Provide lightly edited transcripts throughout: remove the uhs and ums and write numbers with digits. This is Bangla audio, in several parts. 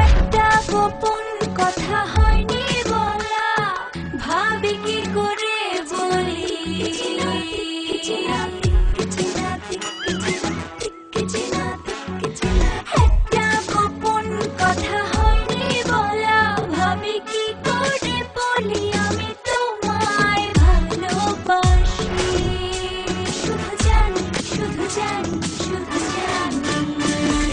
একটা গোপন কথা হয়নি বলা, ভাবি কি করে বলি। একটা গোপন কথা হয়নি বলা, ভাবি কি করে বলি। আমি তোমায় ভালোবাসি, শুধু জানি, শুধু জানি, শুধু জানি।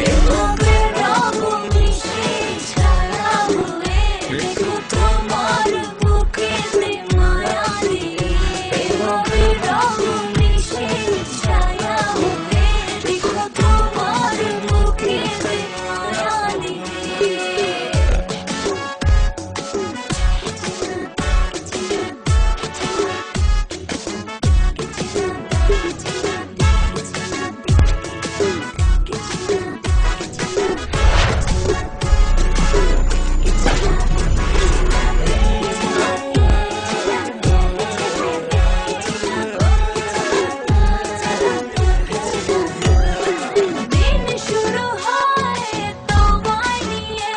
এভাবে রব মিশে ছায়া হয়ে দেখো তোমার বুকেতে মায়া দিয়ে। এভাবে রব মিশে ছায়া হয়ে দেখো তোমার বুকেতে মায়া দিয়ে। দিন শুরু হয় তোমায় নিয়ে,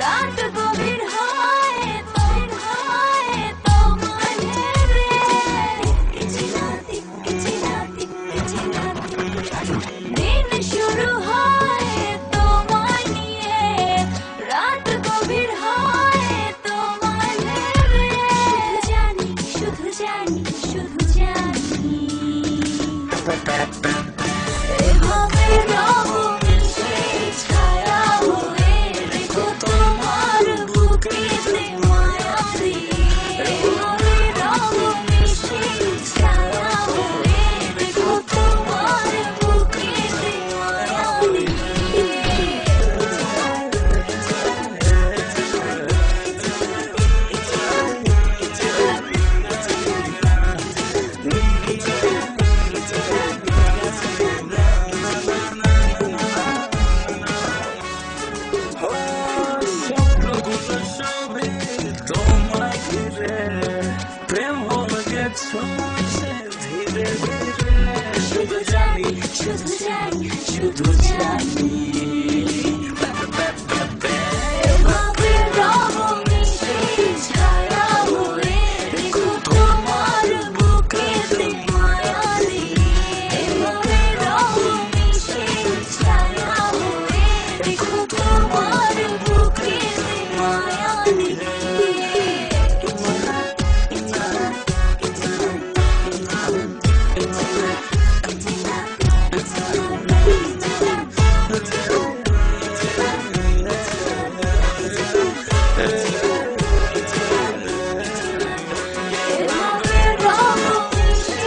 রাত গভীর হয় তোমায় ভেবে। দিন শুরু হয় তোমায় নিয়ে, রাত গভীর হয় তোমায় ভেবে। শুধু জানি, শুধু জানি, শুধু জানি। এভাবে রব মিশে ছায়া হয়ে দেখো তোমার বুকেতে মায়া দিয়ে। এভাবে রব মিশে ছায়া হয়ে দেখো তোমার বুকেতে মায়া দিয়ে। স্বপ্নগুলো সবই তোমায় ঘিরে, প্রেম হয়ে গেছো ধীরে ধীরে। শুধু জানি, শুধু জানি, শুধু জানি। এভাবে রব মিশে ছায়া হয়ে দেখো তোমার বুকেতে মায়া দিয়ে। এভাবে রব মিশে ছায়া হয়ে দেখো তোমার বুকেতে মায়া দিয়ে। এভাবে রব মিশে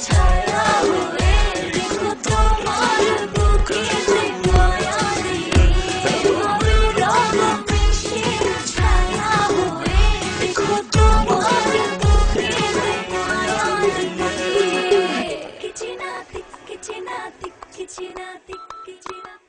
ছায়া হয়ে দেখো তোমার বুকেতে মায়া দিয়ে। এভাবে রব মিশে ছায়া হয়ে দেখো তোমার বুকেতে মায়া দিয়ে। কিচিনাতিক, কিচিনাতিক, কিচিনাতিক, কিচিনাতিক।